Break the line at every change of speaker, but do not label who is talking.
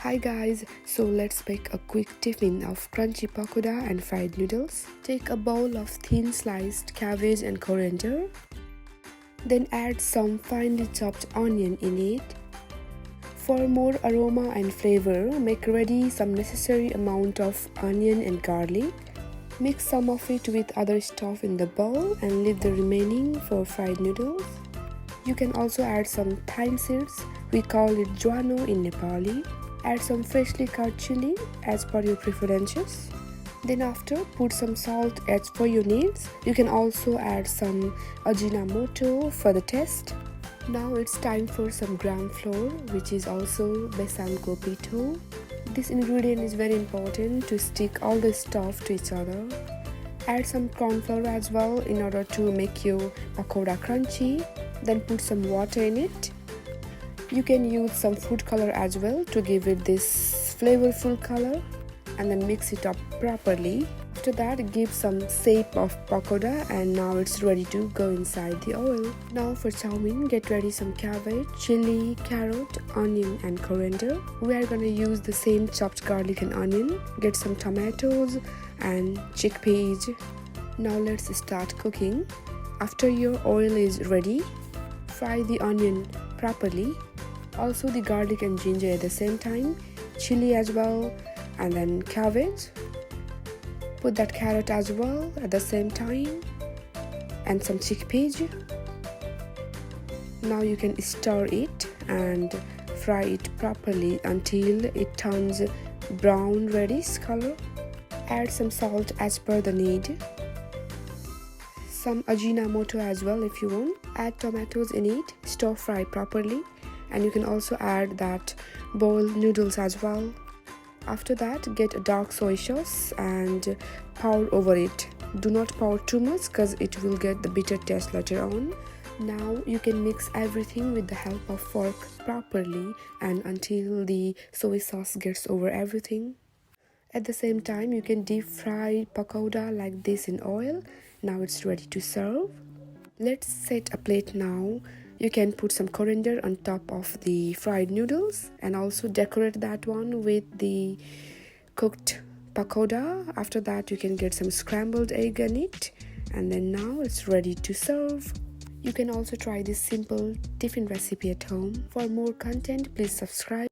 Hi guys, so let's make a quick tiffin of crunchy pakoda and fried noodles. Take a bowl of thin sliced cabbage and coriander. Then add some finely chopped onion in it. For more aroma and flavor, make ready some necessary amount of onion and garlic. Mix some of it with other stuff in the bowl and leave the remaining for fried noodles. You can also add some thyme seeds, we call it juano in Nepali. Add some freshly cut chili as per your preferences. Then after, put some salt as per your needs. You can also add some ajinomoto for the taste. Now it's time for some gram flour, which is also besan kopito. This ingredient is very important to stick all the stuff to each other. Add some corn flour as well in order to make your pakoda crunchy. Then put some water in it. You can use some food color as well to give it this flavorful color, and then mix it up properly. After that, give some shape of pakoda, and now it's ready to go inside the oil. Now for chow mein, get ready some cabbage, chili, carrot, onion and coriander. We are gonna use the same chopped garlic and onion. Get some tomatoes and chickpeas. Now let's start cooking. After your oil is ready, fry the onion properly. Also the garlic and ginger at the same time, chili as well, and then cabbage. Put that carrot as well at the same time, and some chickpeas. Now you can stir it and fry it properly until it turns brown reddish color. Add some salt as per the need. Some ajinomoto as well if you want. Add tomatoes in it, stir fry properly. And you can also add that boiled noodles as well. After that, get a dark soy sauce and pour over it. Do not pour too much because it will get the bitter taste later on. Now you can mix everything with the help of fork properly and until the soy sauce gets over everything. At the same time, you can deep fry pakoda like this in oil. Now it's ready to serve. Let's set a plate now. You can put some coriander on top of the fried noodles and also decorate that one with the cooked pakoda. After that, you can get some scrambled egg on it, and then now it's ready to serve. You can also try this simple tiffin recipe at home. For more content, please subscribe.